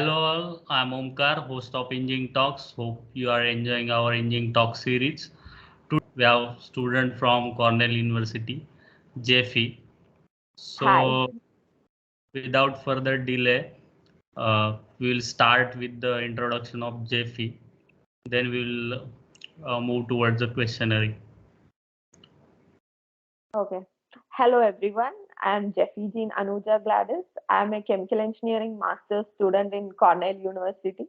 Hello all, I'm Omkar, host of Engg Talks. Hope you are enjoying our Engg Talk series. We have student from Cornell University, Jeffy. Hi. So without further delay, we will start with the introduction of Jeffy. Then we will move towards the questionnaire. Okay. Hello, everyone. I'm Jefy Jean.A Gladys. I'm a chemical engineering master's student in Cornell University.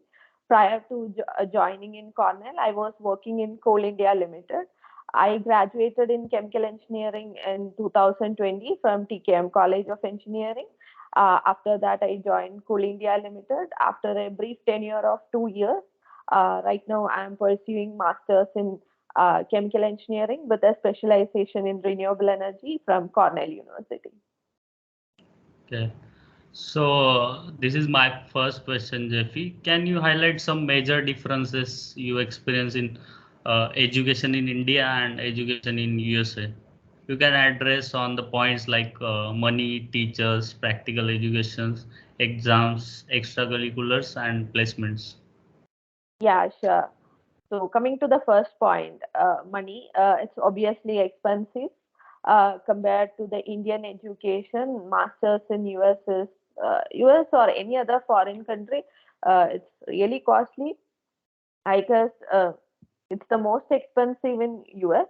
Prior to joining in Cornell, I was working in Coal India Limited. I graduated in chemical engineering in 2020 from TKM College of Engineering. After that, I joined Coal India Limited after a brief tenure of 2 years. Right now, I'm pursuing master's in chemical engineering with a specialization in renewable energy from Cornell University. Okay. So this is my first question, Jeffy. Can you highlight some major differences you experience in education in India and education in USA? You can address on the points like money, teachers, practical educations, exams, extracurriculars, and placements. Yeah, sure. So coming to the first point, money, it's obviously expensive compared to the Indian education. Masters in US is US or any other foreign country, it's really costly. I guess it's the most expensive in US.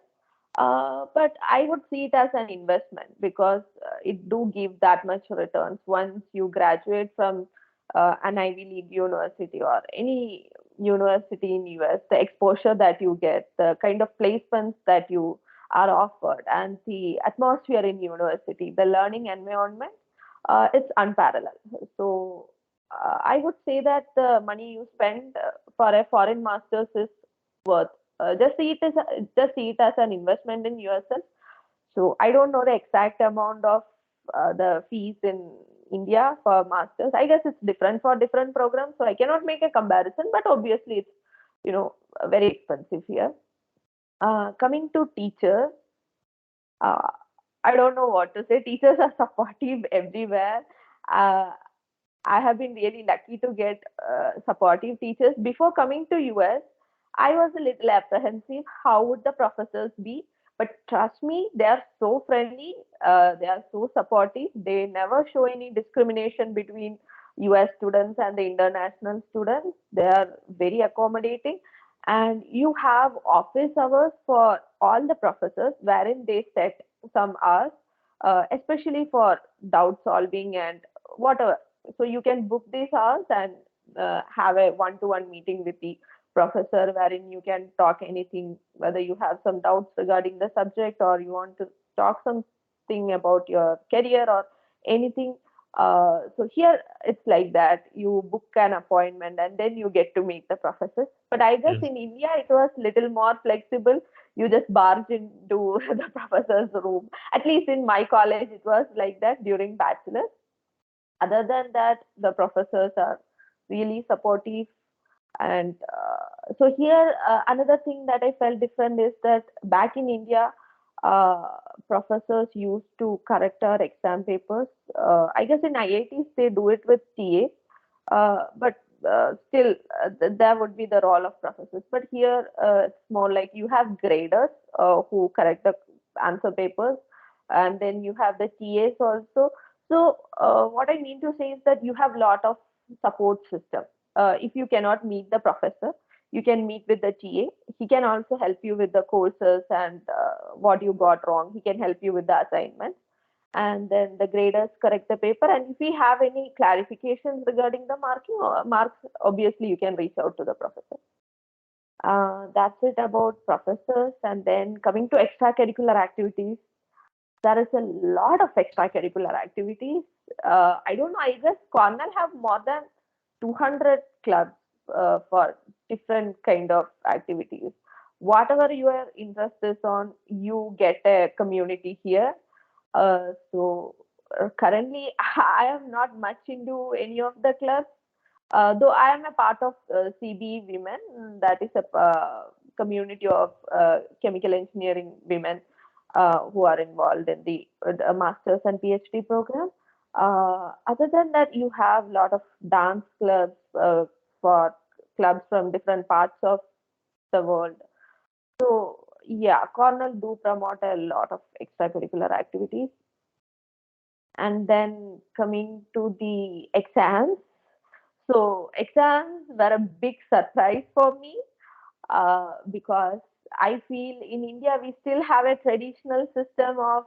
But I would see it as an investment because it do give that much returns once you graduate from an Ivy League university or any university in US. The exposure that you get, the kind of placements that you are offered, and the atmosphere in university, the learning environment, it's unparalleled. So I would say that the money you spend for a foreign master's is worth. Just see it as an investment in yourself. So I don't know the exact amount of the fees in India for masters. I guess it's different for different programs, so I cannot make a comparison. But obviously, it's very expensive here. Coming to teachers, uh, I don't know what to say. Teachers are supportive everywhere. Uh, I have been really lucky to get supportive teachers. Before coming to US, I was a little apprehensive. How would the professors be? But trust me, they are so friendly. They are so supportive. They never show any discrimination between US students and the international students. They are very accommodating. And you have office hours for all the professors wherein they set some hours, especially for doubt solving and whatever. So you can book these hours and have a one-to-one meeting with the professor wherein you can talk anything, whether you have some doubts regarding the subject or you want to talk something about your career or anything. So here it's like that you book an appointment and then you get to meet the professors. But I guess Yes. in India it was little more flexible. You just barge into the professor's room. At least in my college it was like that during bachelor's. Other than that, the professors are really supportive. And so here, another thing that I felt different is that back in India, uh, professors used to correct our exam papers. I guess in IITs they do it with TA, but still there would be the role of professors. But here it's more like you have graders who correct the answer papers, and then you have the TAs also. So what I mean to say is that you have lot of support system. If you cannot meet the professor, you can meet with the TA. He can also help you with the courses and what you got wrong. He can help you with the assignments. And then the graders correct the paper. And if we have any clarifications regarding the marks, obviously you can reach out to the professor. That's it about professors. And then coming to extracurricular activities, there is a lot of extracurricular activities. I don't know, I guess Cornell have more than 200 clubs for different kind of activities. Whatever your interest is on, you get a community here. So currently, I am not much into any of the clubs, though I am a part of CB Women, that is a community of chemical engineering women who are involved in the masters and PhD program. Other than that, you have a lot of dance clubs for clubs from different parts of the world. So yeah, Cornell do promote a lot of extracurricular activities. And then coming to the exams. So exams were a big surprise for me because I feel in India we still have a traditional system of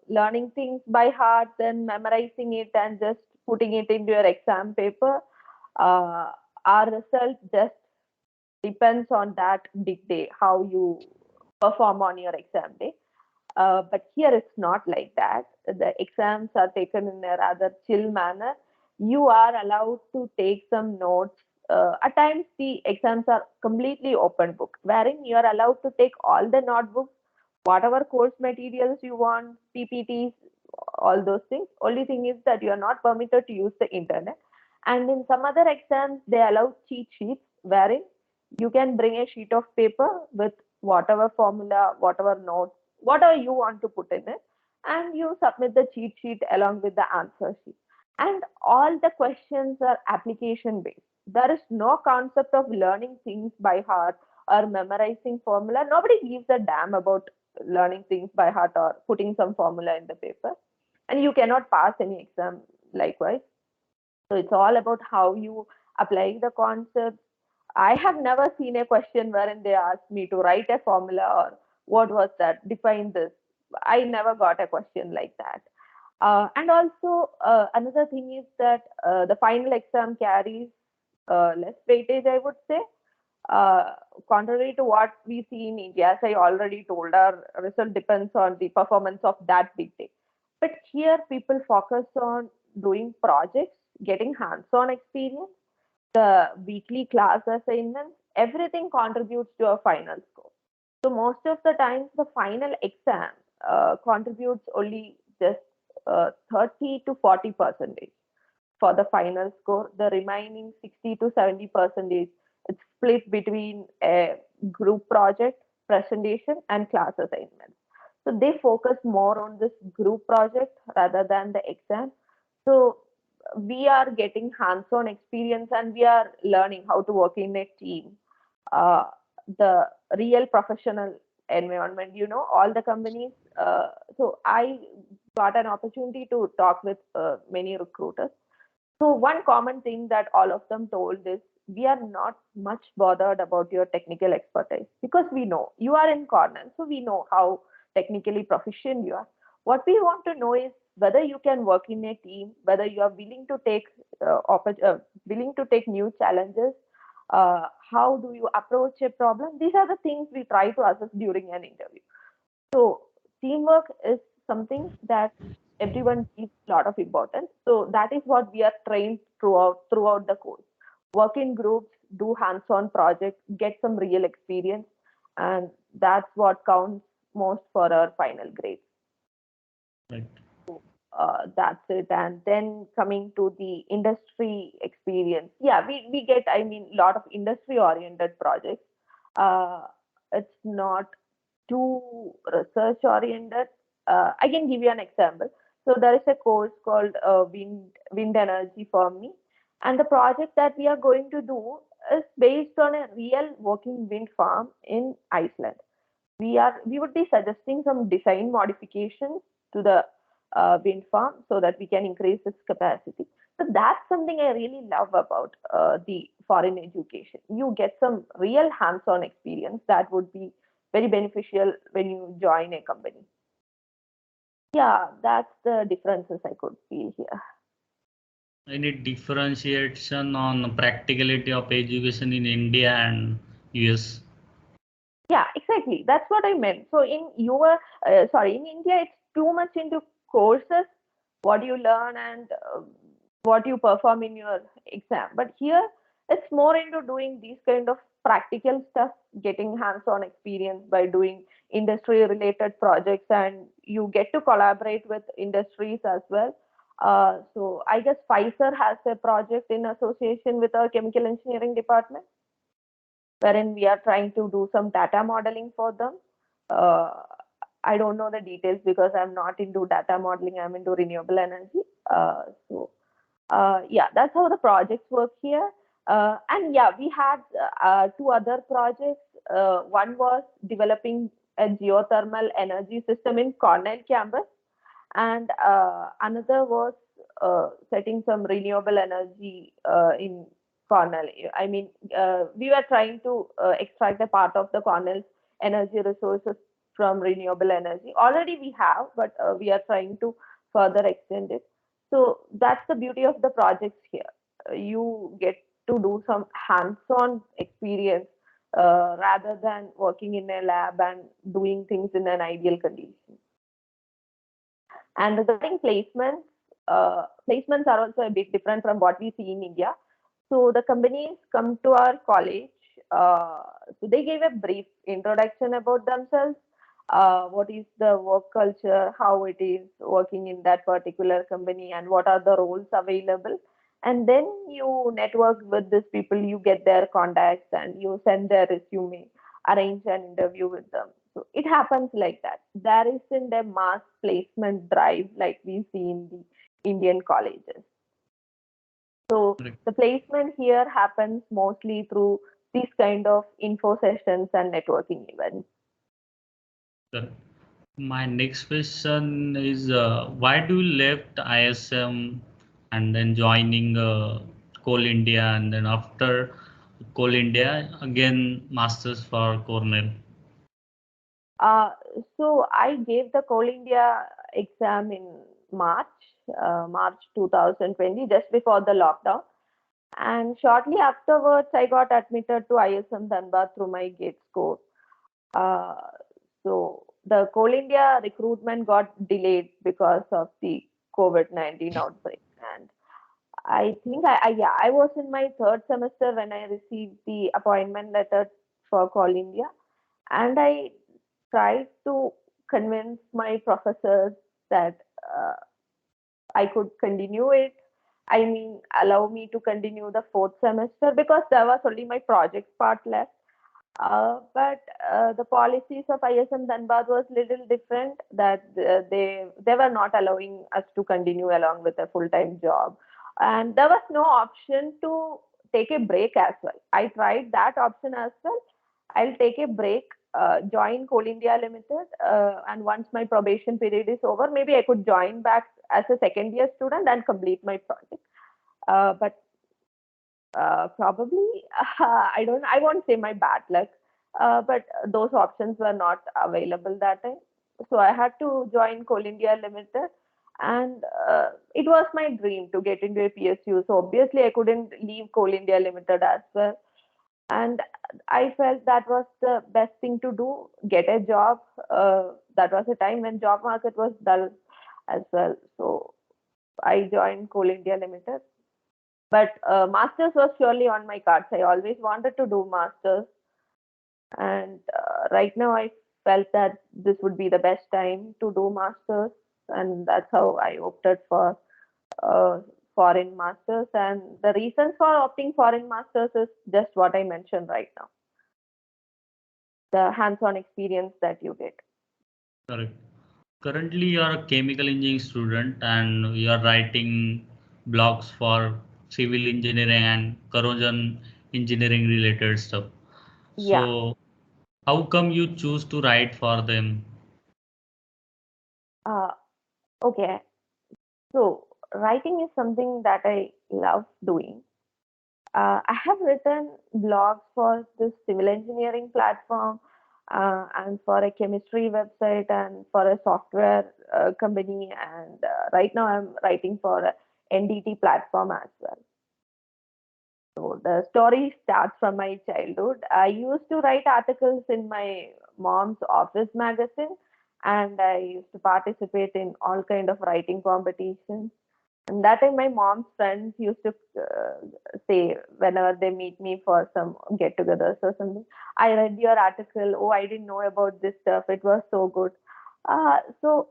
learning things by heart, then memorizing it and just putting it into your exam paper. Uh, our result just depends on that big day, how you perform on your exam day. But here it's not like that. The exams are taken in a rather chill manner. You are allowed to take some notes. At times, the exams are completely open book, wherein you are allowed to take all the notebooks, whatever course materials you want, PPTs, all those things. Only thing is that you are not permitted to use the internet. And in some other exams, they allow cheat sheets, wherein you can bring a sheet of paper with whatever formula, whatever notes, whatever you want to put in it, and you submit the cheat sheet along with the answer sheet. And all the questions are application based. There is no concept of learning things by heart or memorizing formula. Nobody gives a damn about learning things by heart or putting some formula in the paper. And you cannot pass any exam likewise. So it's all about how you apply the concepts. I have never seen a question wherein they asked me to write a formula or what was that, define this. I never got a question like that. And also, another thing is that the final exam carries less weightage, I would say. Uh, Contrary to what we see in India, as I already told, our result depends on the performance of that big day. But here, people focus on doing projects, getting hands on experience, the weekly class assignments, everything contributes to a final score. So most of the times, the final exam contributes only just 30 to 40 percentage for the final score. The remaining 60 to 70 percentage it's split between a group project, presentation, and class assignments. So they focus more on this group project rather than the exam. So we are getting hands-on experience and we are learning how to work in a team. Uh, the real professional environment, all the companies. So I got an opportunity to talk with many recruiters. So one common thing that all of them told is we are not much bothered about your technical expertise because we know you are in Cornell, so we know how technically proficient you are. What we want to know is whether you can work in a team, whether you are willing to take willing to take new challenges. How do you approach a problem? These are the things we try to assess during an interview. So teamwork is something that everyone gives a lot of importance. So that is what we are trained throughout the course. Work in groups, do hands-on projects, get some real experience, and that's what counts most for our final grade. Right. That's it. And then coming to the industry experience, yeah, we get, I mean, a lot of industry oriented projects. Uh, it's not too research oriented. I can give you an example. So there is a course called wind energy for me, and the project that we are going to do is based on a real working wind farm in Iceland. We would be suggesting some design modifications to the wind farm so that we can increase its capacity. So that's something I really love about the foreign education. You get some real hands-on experience that would be very beneficial when you join a company. Yeah, that's the differences I could feel here. Any differentiation on practicality of education in India and US? Yeah, exactly. That's what I meant. So in India, it's too much into courses, what you learn and what you perform in your exam. But here, it's more into doing these kind of practical stuff, getting hands-on experience by doing industry-related projects, and you get to collaborate with industries as well. So I guess Pfizer has a project in association with our chemical engineering department wherein we are trying to do some data modeling for them. Uh, I don't know the details because I'm not into data modeling. I'm into renewable energy. So yeah, that's how the projects work here. And yeah, we had two other projects. One was developing a geothermal energy system in Cornell campus, and another was setting some renewable energy in Cornell. I mean, we were trying to extract a part of the Cornell's energy resources from renewable energy. Already we have, but we are trying to further extend it. So that's the beauty of the projects here. You get to do some hands-on experience rather than working in a lab and doing things in an ideal condition. And regarding placements, placements are also a bit different from what we see in India. So the companies come to our college. So they gave a brief introduction about themselves. What is the work culture, how it is working in that particular company, and what are the roles available. And then you network with these people, you get their contacts, and you send their resume, arrange an interview with them. So it happens like that. There isn't a mass placement drive like we see in the Indian colleges. So Correct. the placement here happens mostly through these kind of info sessions and networking events. Correct. My next question is why do you left ISM and then joining Coal India and then after Coal India again masters for Cornell? Uh, so I gave the Coal India exam in March, March 2020, just before the lockdown. And shortly afterwards, I got admitted to ISM Dhanbad through my GATE score. Uh, so the Coal India recruitment got delayed because of the COVID-19 outbreak. And I think yeah, I was in my third semester when I received the appointment letter for Coal India, and I tried to convince my professors that I could continue it. I mean, allow me to continue the fourth semester because there was only my project part left. But the policies of ISM Dhanbad was little different. That they were not allowing us to continue along with a full time job, and there was no option to take a break as well. I tried that option as well. I'll take a break, join Coal India Limited, and once my probation period is over, maybe I could join back as a second year student and complete my project. But probably I don't. I won't say my bad luck, but those options were not available that time. So I had to join Coal India Limited, and it was my dream to get into a PSU. So obviously I couldn't leave Coal India Limited as well, and I felt that was the best thing to do. Get a job. That was a time when job market was dull as well. So I joined Coal India Limited. But masters was surely on my cards. I always wanted to do masters, and right now I felt that this would be the best time to do masters, and that's how I opted for uh, foreign masters. And the reasons for opting foreign masters is just what I mentioned right now: the hands-on experience that you get. Correct. Currently, you are a chemical engineering student and you are writing blogs for civil engineering and corrosion engineering related stuff. Yeah. So, how come you choose to write for them? Uh, okay. So writing is something that I love doing. I have written blogs for this civil engineering platform, and for a chemistry website, and for a software company. And right now I'm writing for a NDT platform as well. So the story starts from my childhood. I used to write articles in my mom's office magazine, and I used to participate in all kind of writing competitions. And that time, my mom's friends used to say whenever they meet me for some get-togethers or something, "I read your article. Oh, I didn't know about this stuff. It was so good." So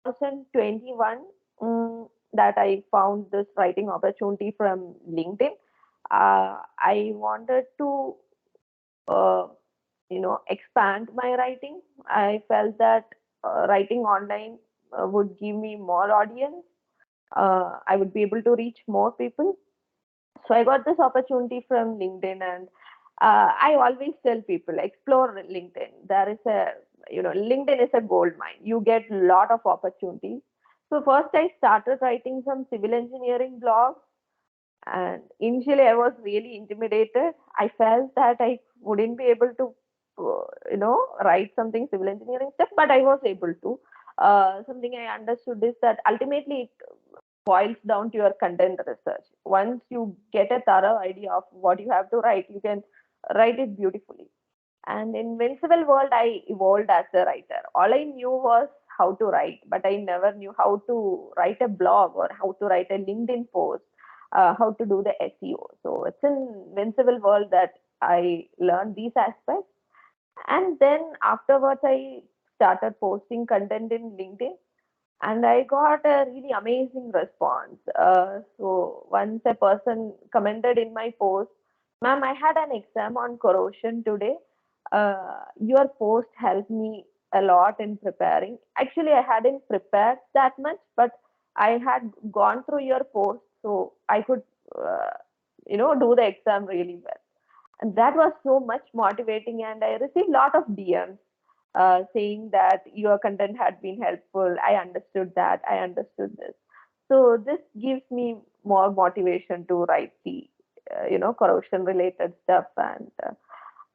2021, that I found this writing opportunity from LinkedIn. I wanted to uh, expand my writing. I felt that writing online would give me more audience. I would be able to reach more people. So I got this opportunity from LinkedIn, and I always tell people explore LinkedIn. There is a LinkedIn is a gold mine. You get a lot of opportunities. So first I started writing some civil engineering blogs, and initially I was really intimidated. I felt that I wouldn't be able to write something civil engineering stuff, but I was able to. Something I understood is that ultimately it boils down to your content research. Once you get a thorough idea of what you have to write, you can write it beautifully. And in Invincible World, I evolved as a writer. All I knew was how to write, but I never knew how to write a blog or how to write a LinkedIn post, how to do the SEO. So it's in Invincible World that I learned these aspects. And then afterwards, I started posting content in LinkedIn, and I got a really amazing response. So once a person commented in my post, "Ma'am, I had an exam on corrosion today. Your post helped me a lot in preparing. Actually, I hadn't prepared that much, but I had gone through your post, so I could, do the exam really well." And that was so much motivating, and I received a lot of DMs saying that your content had been helpful. I understood that. I understood this. So this gives me more motivation to write the corrosion related stuff, and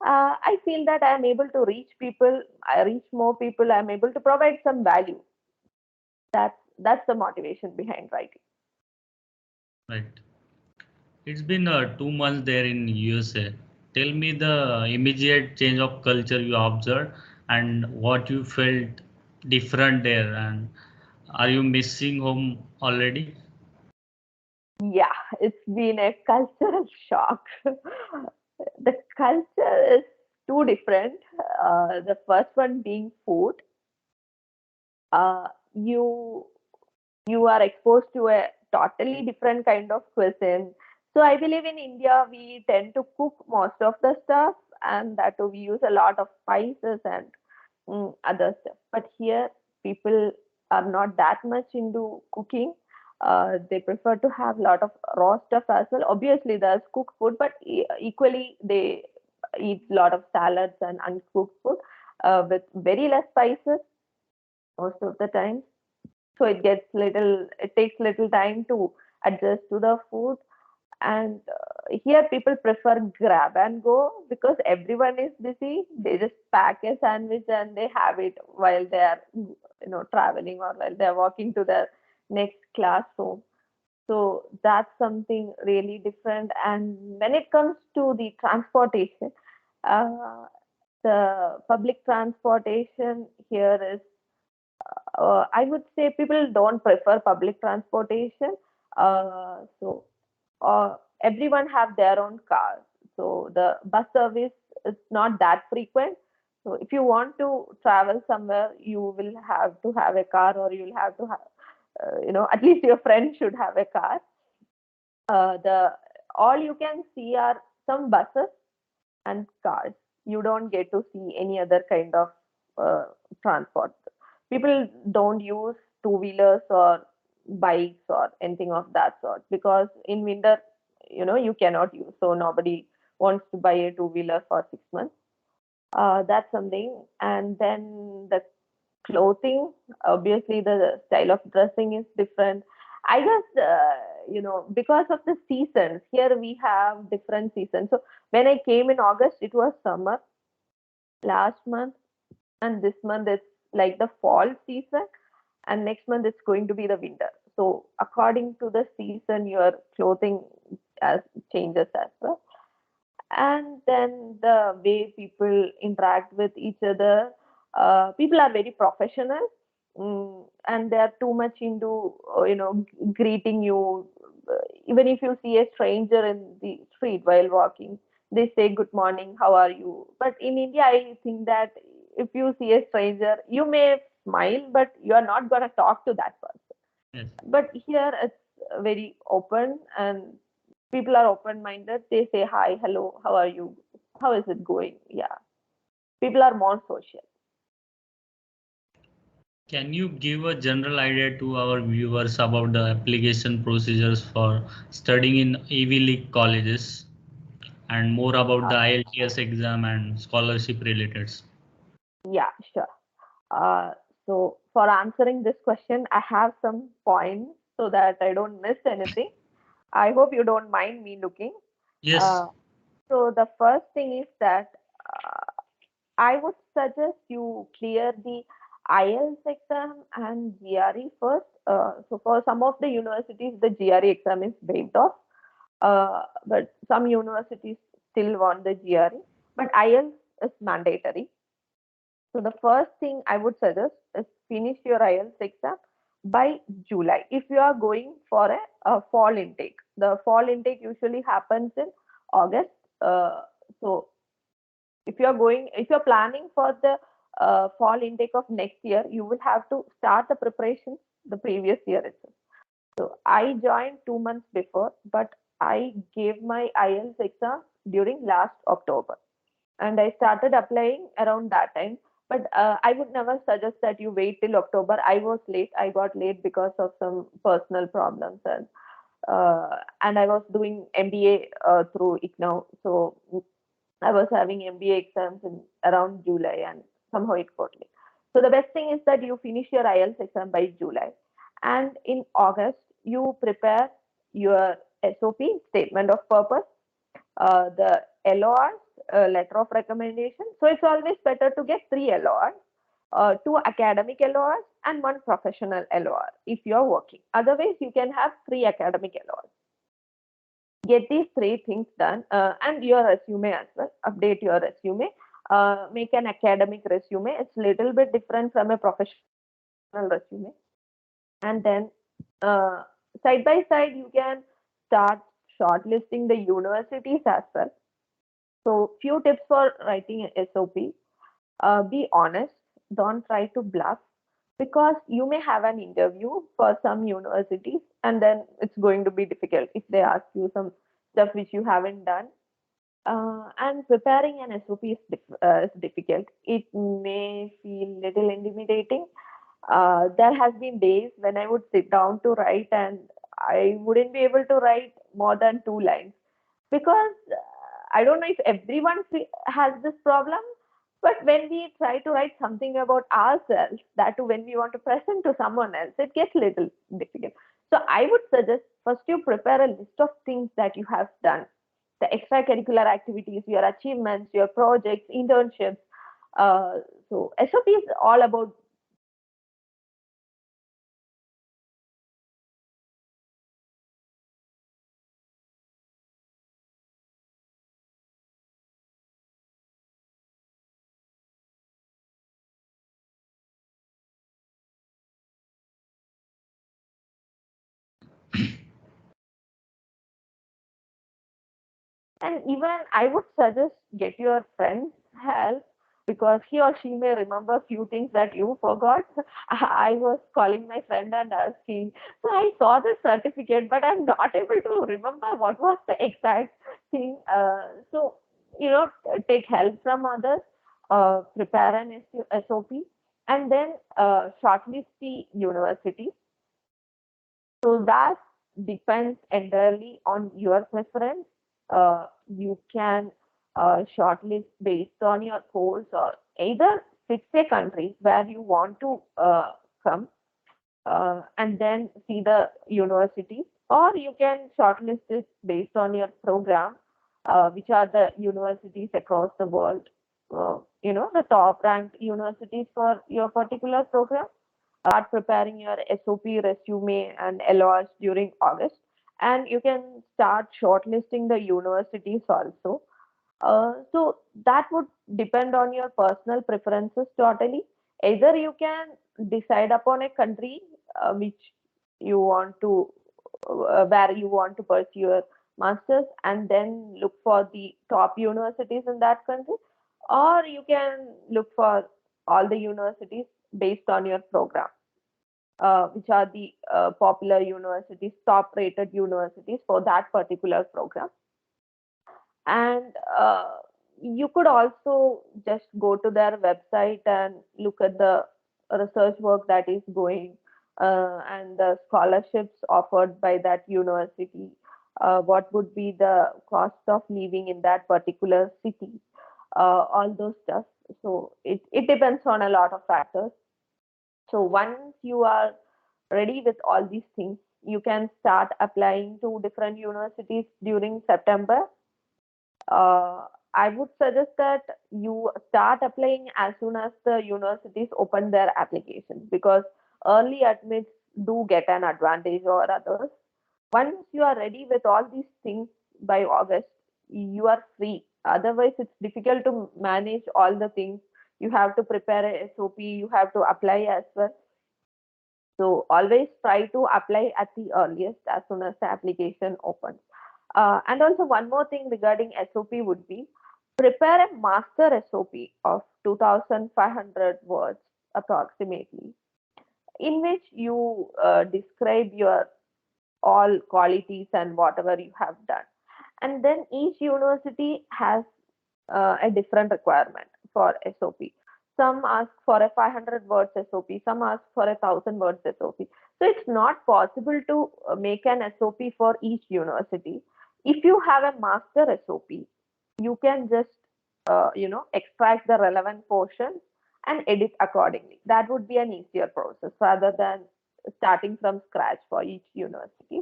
I feel that I am able to reach people. I reach more people. I'm able to provide some value. That's the motivation behind writing. Right. It's been 2 months there in USA. Tell me the immediate change of culture you observed and what you felt different there. And are you missing home already? Yeah, it's been a cultural shock. The culture is too different. The first one being food. Uh, you you are exposed to a totally different kind of cuisine. So I believe in India we tend to cook most of the stuff, and that too we use a lot of spices and other stuff. But here people are not that much into cooking. They prefer to have a lot of raw stuff as well. Obviously, there's cooked food, but equally they eat a lot of salads and uncooked food with very less spices most of the time. So it takes little time to adjust to the food. And here people prefer grab and go because everyone is busy. They just pack a sandwich and they have it while they are traveling or while they're walking to their next classroom. So that's something really different. And when it comes to the transportation, uh, the public transportation here is, I would say people don't prefer public transportation. So everyone have their own cars. So the bus service is not that frequent. So if you want to travel somewhere, you will have to have a car, or you'll have to have, at least your friend should have a car. The all you can see are some buses and cars. You don't get to see any other kind of uh, transport. People don't use two-wheelers or bikes or anything of that sort because in winter, you cannot use. So nobody wants to buy a two-wheeler for 6 months. That's something. And then the clothing, obviously the style of dressing is different. I guess because of the seasons here we have different seasons. So when I came in August it was summer last month, and this month it's like the fall season, and next month it's going to be the winter. So according to the season your clothing as changes as well. And then the way people interact with each other, people are very professional, and they are too much into greeting you. Even if you see a stranger in the street while walking, they say good morning, how are you. But in India I think that if you see a stranger you may smile, but you are not going to talk to that person. Yes. But here it's very open, and People are open-minded. They say hi, hello, how are you? How is it going? Yeah. People are more social. Can you give a general idea to our viewers about the application procedures for studying in Ivy League colleges and more about the Uh, IELTS exam and scholarship related? yeah, sure. Uh, so for answering this question, I have some points so that I don't miss anything. I hope you don't mind me looking. Yes. Uh, so the first thing is that I would suggest you clear the IELTS exam and GRE first. So for some of the universities, the GRE exam is waived off, but some universities still want the GRE. But IELTS is mandatory. So the first thing I would suggest is finish your IELTS exam by July. If you are going for a fall intake, the fall intake usually happens in August. So if you're planning for the fall intake of next year, you will have to start the preparations the previous year itself. So I joined 2 months before, but I gave my IELTS exam during last October, and I started applying around that time. But I would never suggest that you wait till October. I was late. I got late because of some personal problems, and I was doing MBA through IGNOU. So I was having MBA exams in around July, and somehow it got late. So the best thing is that you finish your IELTS exam by July, and in August you prepare your SOP, statement of purpose, the LORs, letter of recommendation. So it's always better to get three LORs, two academic LORs and one professional LOR if you're working. Otherwise, you can have three academic LORs. Get these three things done, and your resume as well. Update your resume. Make an academic resume. It's a little bit different from a professional resume. And then uh, side by side, you can start shortlisting the universities as well. So, few tips for writing a SOP. Be honest. Don't try to bluff, because you may have an interview for some universities, and then it's going to be difficult if they ask you some stuff which you haven't done. And preparing an SOP is difficult. It may feel little intimidating. There has been days when I would sit down to write, and I wouldn't be able to write more than 2 lines, because I don't know if everyone has this problem. But when we try to write something about ourselves, that too when we want to present to someone else, it gets little difficult. So I would suggest first you prepare a list of things that you have done, the extracurricular activities, your achievements, your projects, internships. So SOP is all about. And even I would suggest get your friend's help, because he or she may remember few things that you forgot. I was calling my friend and asking, so I saw this certificate, but I'm not able to remember what was the exact thing. So, take help from others, prepare an SOP, and then shortlist the university. So that depends entirely on your preference. You can shortlist based on your course, or either fix a country where you want to come, and then see the university, or you can shortlist it based on your program, which are the universities across the world, the top ranked universities for your particular program. Start preparing your SOP, resume, and LORs during August, and you can start shortlisting the universities also. So that would depend on your personal preferences totally. Either you can decide upon a country which you want to, where you want to pursue your masters, and then look for the top universities in that country, or you can look for all the universities based on your program. which are the popular universities, top rated universities for that particular program. And you could also just go to their website and look at the research work that is going, and the scholarships offered by that university, what would be the cost of living in that particular city, all those stuff. So it depends on a lot of factors. So once you are ready with all these things, you can start applying to different universities during September. uh, I would suggest that you start applying as soon as the universities open their applications, because early admits do get an advantage over others. Once you are ready with all these things by August, you are free. Otherwise, it's difficult to manage all the things. You have to prepare a SOP, you have to apply as well. So always try to apply at the earliest as soon as the application opens. And also one more thing regarding SOP would be prepare a master SOP of 2,500 words approximately, in which you describe your all qualities and whatever you have done. And then each university has a different requirement for SOP. Some ask for a 500 words SOP, some ask for a 1,000 words SOP. So it's not possible to make an SOP for each university. If you have a master SOP, you can just extract the relevant portions and edit accordingly. That would be an easier process rather than starting from scratch for each university.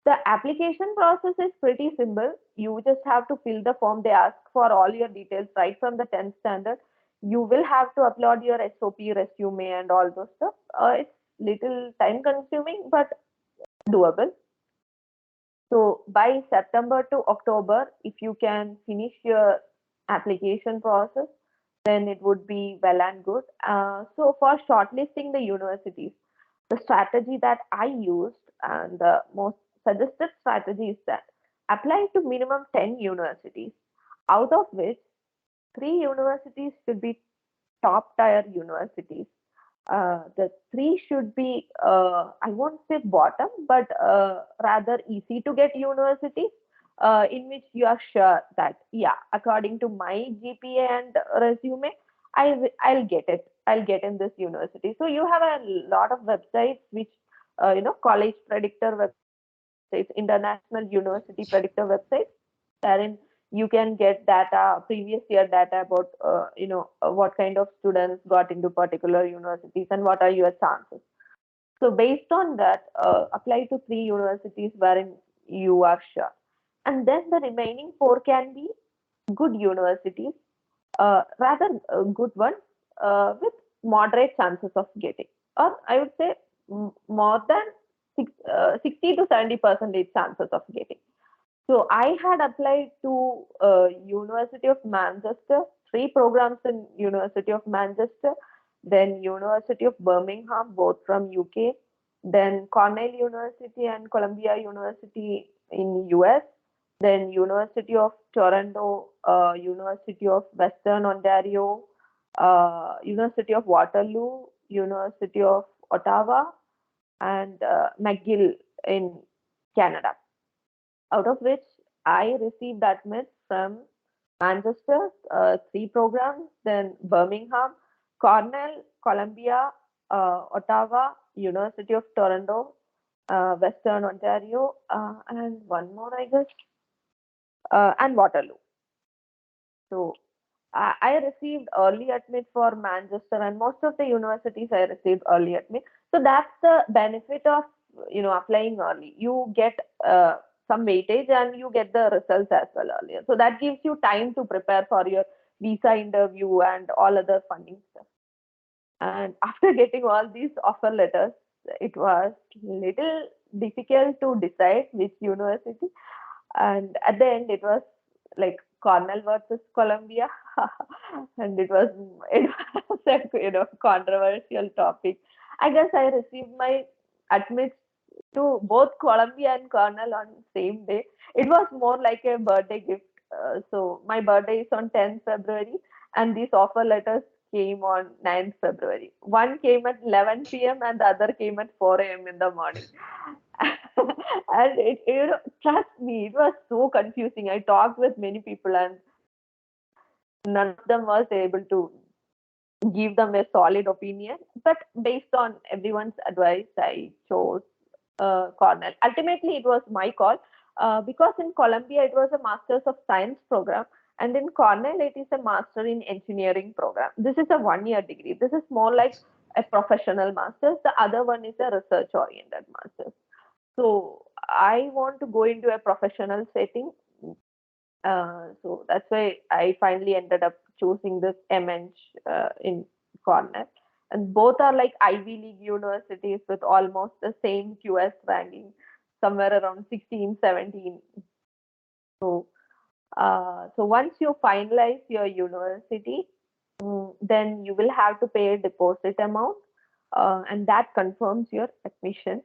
The application process is pretty simple. You just have to fill the form. They ask for all your details right from the 10th standard. You will have to upload your SOP, resume, and all those stuff. It's little time consuming, but doable. So by September to October, if you can finish your application process, then it would be well and good. So for shortlisting the universities, the strategy that I used and the most suggested strategy is that apply to minimum 10 universities, out of which 3 universities should be top tier universities. The three should be, I won't say bottom, but rather easy to get universities, in which you are sure that, yeah, according to my GPA and resume, I'll get it. I'll get in this university. So you have a lot of websites which, college predictor websites, international university predictor websites, wherein you can get data, previous year data about what kind of students got into particular universities and what are your chances. So based on that, apply to 3 universities wherein you are sure, and then the remaining four can be good universities, rather good ones, with moderate chances of getting, or I would say more than 60 to 70% chances of getting. So I had applied to University of Manchester, 3 programs in University of Manchester, then University of Birmingham, both from UK, then Cornell University and Columbia University in US, then University of Toronto, University of Western Ontario, University of Waterloo, University of Ottawa, and McGill in Canada, out of which I received admits from Manchester, 3 programs, then Birmingham, Cornell, Columbia, Ottawa, University of Toronto, Western Ontario, and one more, I guess, and Waterloo. So I received early admit for Manchester, and most of the universities I received early admit. So that's the benefit of applying early. You get some weightage and you get the results as well earlier. So that gives you time to prepare for your visa interview and all other funding stuff. And after getting all these offer letters, it was little difficult to decide which university. And at the end, it was like Cornell versus Columbia, and it was a controversial topic. I guess I received my admits to both Columbia and Cornell on same day. It was more like a birthday gift. So my birthday is on 10th February, and these offer letters came on 9th February. One came at 11 p.m. and the other came at 4 a.m. in the morning. And trust me, it was so confusing. I talked with many people and none of them was able to give them a solid opinion. But based on everyone's advice, I chose Cornell. Ultimately, it was my call because in Columbia it was a Masters of Science program, and in Cornell it is a Master in Engineering program. This is a one-year degree. This is more like a professional master's. The other one is a research-oriented master's. So I want to go into a professional setting. So that's why I finally ended up choosing this MNG in Cornell. And both are like Ivy League universities with almost the same QS ranking, somewhere around 16, 17. So, so once you finalize your university, then you will have to pay a deposit amount, and that confirms your admission.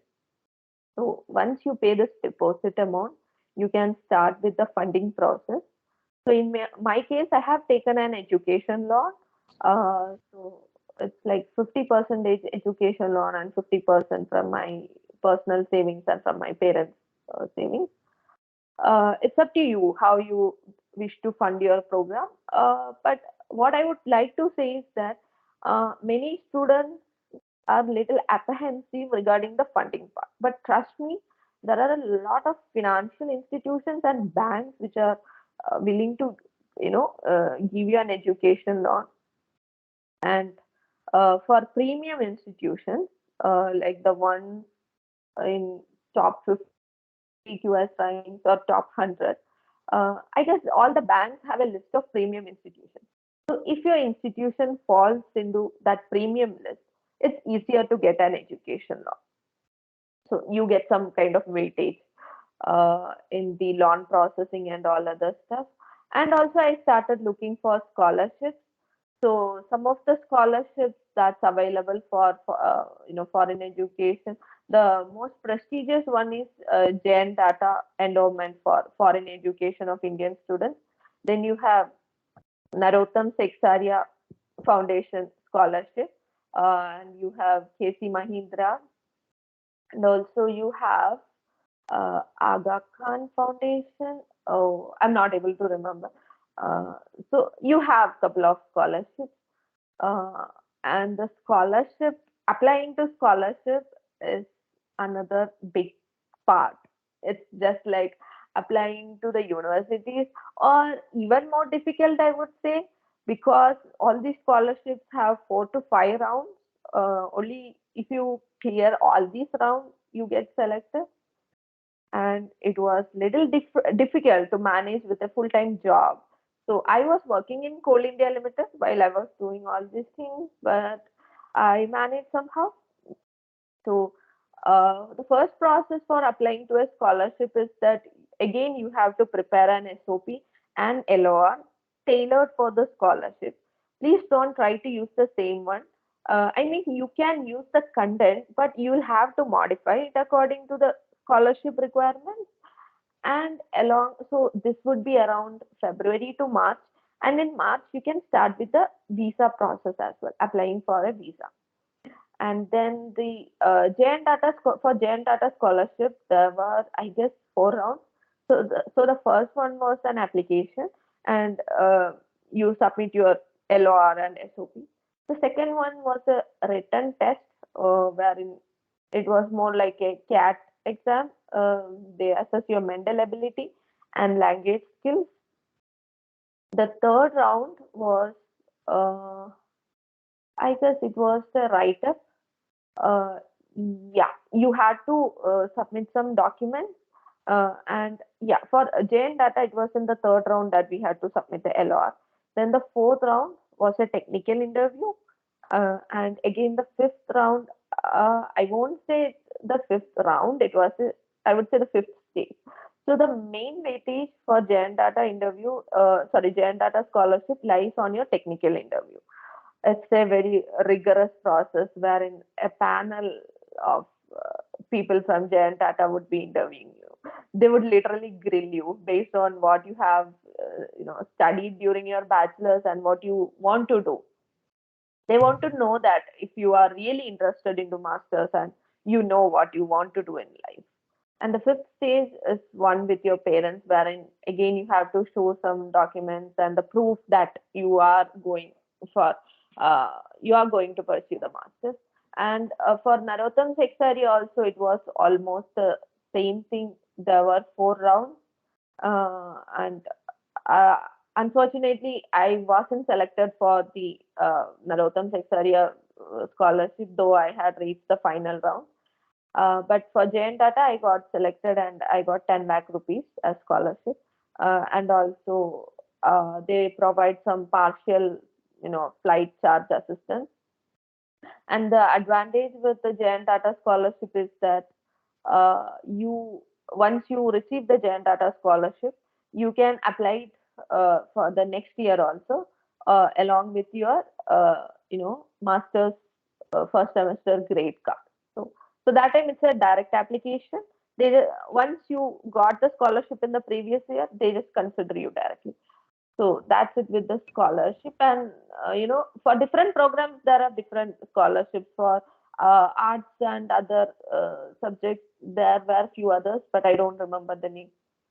So once you pay this deposit amount, you can start with the funding process. So in my case, I have taken an education loan. So it's like 50% education loan and 50% from my personal savings and from my parents' savings. It's up to you how you wish to fund your program. But what I would like to say is that many students are little apprehensive regarding the funding part. But trust me, there are a lot of financial institutions and banks which are willing to, give you an education loan. And for premium institutions, like the ones in top 50 QS rankings or top 100, I guess all the banks have a list of premium institutions. So if your institution falls into that premium list, it's easier to get an education loan. So you get some kind of weightage in the loan processing and all other stuff. And also I started looking for scholarships. So some of the scholarships that's available for foreign education. The most prestigious one is JN Tata Endowment for foreign education of Indian students. Then you have Narotam Sekhsaria Foundation Scholarship, and you have KC Mahindra, and also you have Aga Khan Foundation. Oh, I'm not able to remember. So you have a couple of scholarships, uh, and the scholarship applying to scholarship is another big part. It's just like applying to the universities, or even more difficult, I would say, because all these scholarships have 4 to 5 rounds. Only if you clear all these rounds, you get selected, and it was little difficult to manage with a full-time job. So I was working in Coal India Limited while I was doing all these things, but I managed somehow. So the first process for applying to a scholarship is that again you have to prepare an SOP and LOR tailored for the scholarship. Please don't try to use the same one. I mean, you can use the content, but you will have to modify it according to the scholarship requirements. And along, so this would be around February to March. And in March, you can start with the visa process as well, applying for a visa. And then the JN Tata for JN Tata scholarship, there were, I guess, 4 rounds. So the first one was an application, and you submit your LOR and SOP. The second one was a written test, wherein it was more like a CAT exam. They assess your mental ability and language skills. The third round was, I guess, it was the write-up. uh, yeah, you had to submit some documents. And yeah, for JN Data, it was in the third round that we had to submit the LR. Then the fourth round was a technical interview. And again, the fifth round, I won't say the fifth round, it was, I would say, the fifth stage. So the main weightage for JN Data interview, JN Data scholarship lies on your technical interview. It's a very rigorous process wherein a panel of people from JN Tata would be interviewing you. They would literally grill you based on what you have, studied during your bachelor's and what you want to do. They want to know that if you are really interested into masters and you know what you want to do in life. And the fifth stage is one with your parents, wherein again you have to show some documents and the proof that for you are going to pursue the masters. And for Narotam Sekhsaria also, it was almost the same thing. There were 4 rounds, and uh, unfortunately, I wasn't selected for the Narotam Sekhsaria scholarship, though I had reached the final round. But for JN Tata, I got selected and I got 10 lakh rupees as scholarship. And also, they provide some partial, flight charge assistance. And the advantage with the JN Tata scholarship is that you once you receive the JN Tata scholarship, you can apply it for the next year also, along with your master's first semester grade card. So that time it's a direct application. Once you got the scholarship in the previous year, they just consider you directly. So that's it with the scholarship. And for different programs there are different scholarships. For arts and other subjects there were few others, but I don't remember the name.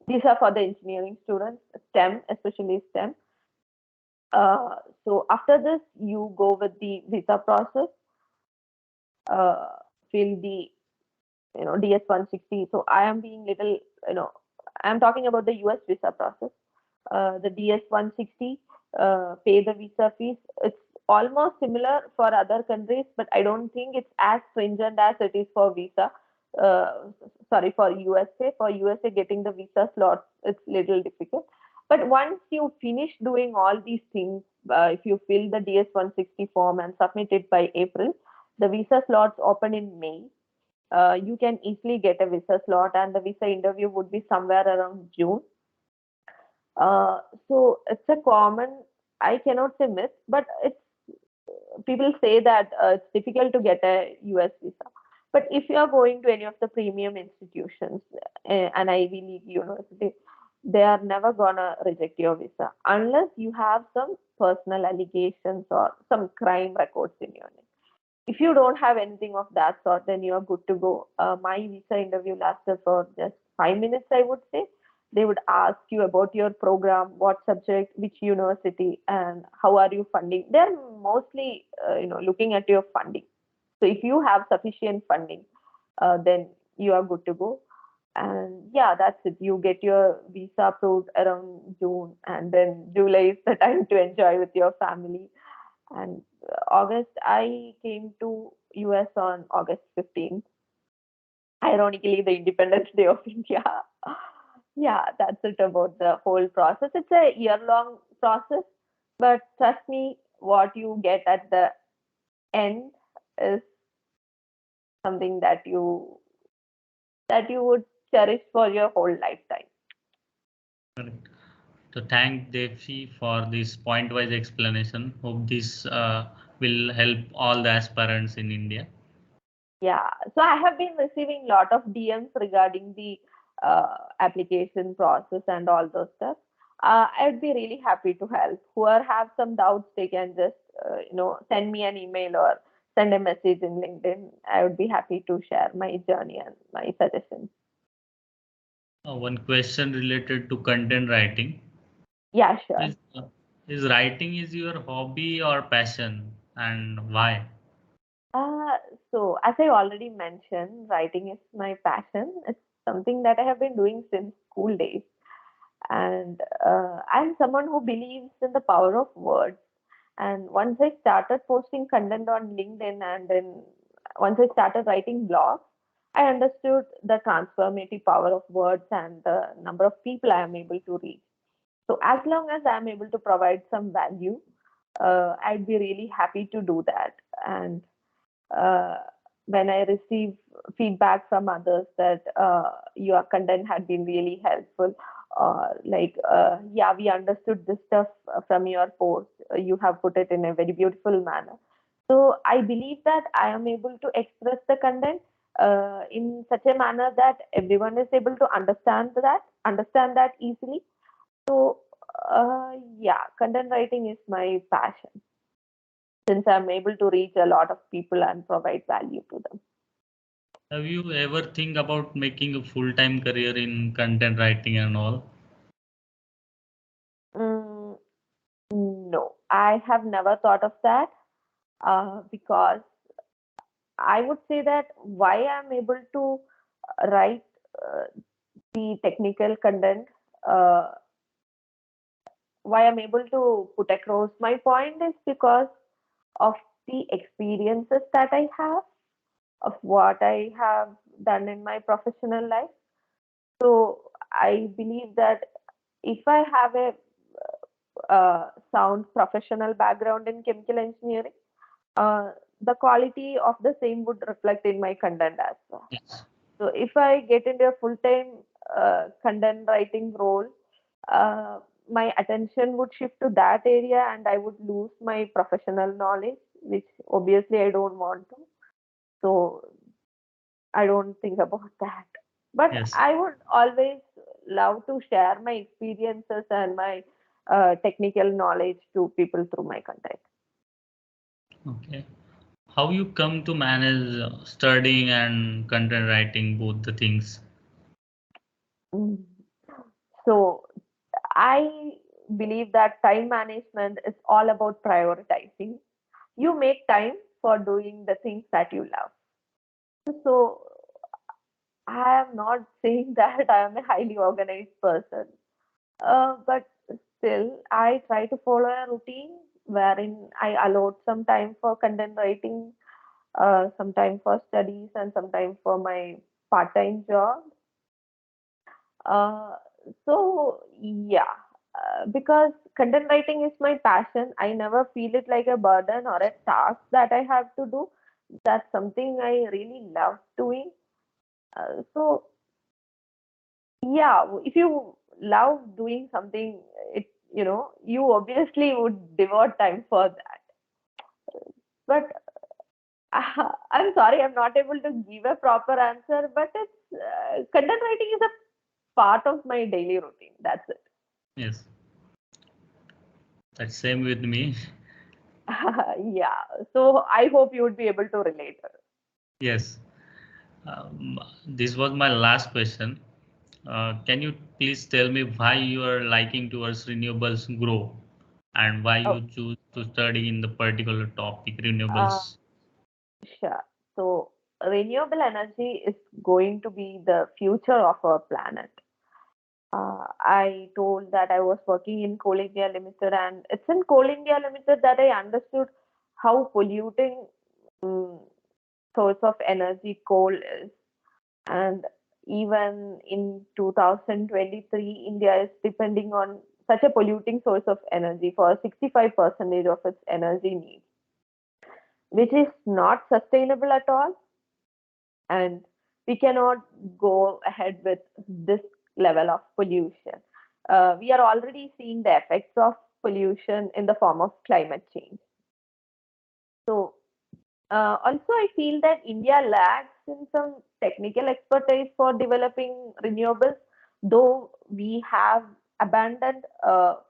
These are for the engineering students, STEM, especially STEM. So after this you go with the visa process, uh, fill the DS-160. So I am being little, I am talking about the US visa process. The DS-160, pay the visa fees. It's almost similar for other countries, but I don't think it's as stringent as it is for visa. Sorry, for USA. For USA, getting the visa slots, it's little difficult. But once you finish doing all these things, if you fill the DS-160 form and submit it by April, the visa slots open in May. You can easily get a visa slot, and the visa interview would be somewhere around June. Uh, so it's a common, I cannot say myth, but it's people say that it's difficult to get a US visa. But if you are going to any of the premium institutions, an Ivy League university, they are never gonna reject your visa unless you have some personal allegations or some crime records in your name. If you don't have anything of that sort, then you're good to go. My visa interview lasted for just 5 minutes, I would say. They would ask you about your program, what subject, which university, and how are you funding. They're mostly, looking at your funding. So if you have sufficient funding, then you are good to go. And yeah, that's it. You get your visa approved around June, and then July is the time to enjoy with your family. And August, I came to US on August 15th. Ironically, the Independence Day of India. Yeah, that's it about the whole process. It's a year-long process, but trust me, what you get at the end is something that you would cherish for your whole lifetime. Correct. So thank Jefy for this point-wise explanation. Hope this will help all the aspirants in India. Yeah, so I have been receiving lot of DMs regarding the application process and all those stuff. I would be really happy to help. Whoever have some doubts, they can just send me an email or send a message in LinkedIn. I would be happy to share my journey and my suggestions. One question related to content writing. Yeah, sure. Is writing is your hobby or passion, and why? Uh, so as I already mentioned, writing is my passion. It's something that I have been doing since school days. And I'm someone who believes in the power of words. And once I started posting content on LinkedIn, and then once I started writing blogs, I understood the transformative power of words and the number of people I am able to reach. So as long as I'm able to provide some value, I'd be really happy to do that. And uh, when I receive feedback from others that your content had been really helpful, yeah, we understood this stuff from your post. You have put it in a very beautiful manner. So I believe that I am able to express the content in such a manner that everyone is able to understand that easily. So yeah, content writing is my passion. since I'm able to reach a lot of people and provide value to them. Have you ever think about making a full-time career in content writing and all? Mm, no, I have never thought of that because I would say that why I'm able to write uh, the technical content, uh, why I'm able to put across my point is because of the experiences that I have, of what I have done in my professional life. So I believe that if I have a sound professional background in chemical engineering, uh, the quality of the same would reflect in my content as well. Yes. So if I get into a full-time content writing role, uh, my attention would shift to that area and I would lose my professional knowledge, which obviously I don't want to. So I don't think about that. But Yes. I would always love to share my experiences and my technical knowledge to people through my content. Okay. How you come to manage studying and content writing, both the things? Mm. So I believe that time management is all about prioritizing. You make time for doing the things that you love. So I am not saying that I am a highly organized person, but still I try to follow a routine wherein I allot some time for content writing, some time for studies, and some time for my part-time job. Uh, so yeah, because content writing is my passion, I never feel it like a burden or a task that I have to do. That's something I really love doing. So yeah, if you love doing something, it you obviously would devote time for that. But I'm sorry, I'm not able to give a proper answer. But it's content writing is a part of my daily routine. That's it. Yes, that's same with me. Yeah. So I hope you would be able to relate. Yes. This was my last question. Can you please tell me why you are liking towards renewables grow and why Oh, you choose to study in the particular topic uh, renewables? sure. So renewable energy is going to be the future of our planet. I told that I was working in Coal India Limited, and it's in Coal India Limited that I understood how polluting um, source of energy coal is. And even in 2023, India is depending on such a polluting source of energy for 65% of its energy needs, which is not sustainable at all. And we cannot go ahead with this level of pollution. We are already seeing the effects of pollution in the form of climate change. So, also, I feel that India lacks in some technical expertise for developing renewables, though we have abundant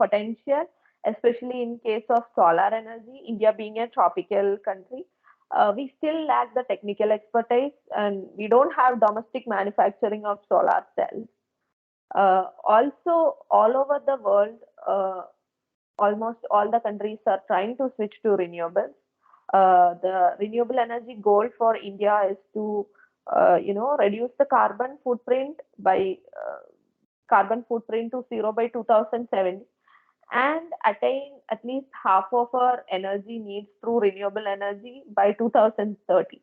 potential, especially in case of solar energy. India being a tropical country, we still lack the technical expertise, and we don't have domestic manufacturing of solar cells. Also, all over the world, almost all the countries are trying to switch to renewables. The renewable energy goal for India is to, reduce the carbon footprint to zero by 2070 and attain at least half of our energy needs through renewable energy by 2030.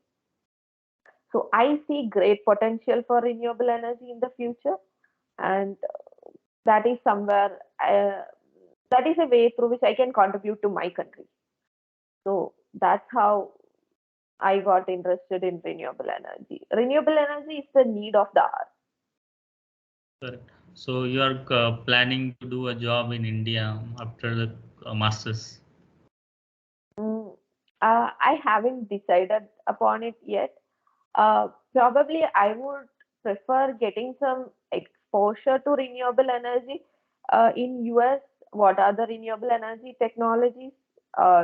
So I see great potential for renewable energy in the future, and that is somewhere that is a way through which I can contribute to my country. So that's how I got interested in renewable energy. Renewable energy is the need of the hour. Correct. So you are planning to do a job in India after the masters. Mm, I haven't decided upon it yet. Probably I would prefer getting some exposure to renewable energy in US. What are the renewable energy technologies?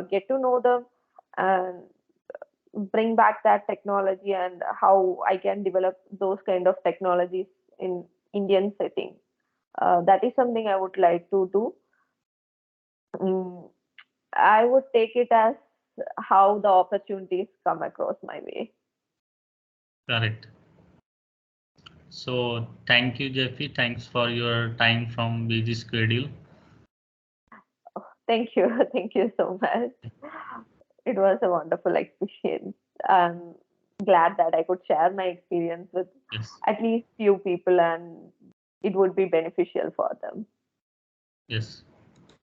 Get to know them, and bring back that technology and how I can develop those kind of technologies in Indian setting. That is something I would like to do. Mm, I would take it as how the opportunities come across my way. Correct. So thank you, Jeffy. Thanks for your time from busy schedule. Thank you. Thank you so much. It was a wonderful experience. I'm glad that I could share my experience with Yes. at least few people and it would be beneficial for them. Yes.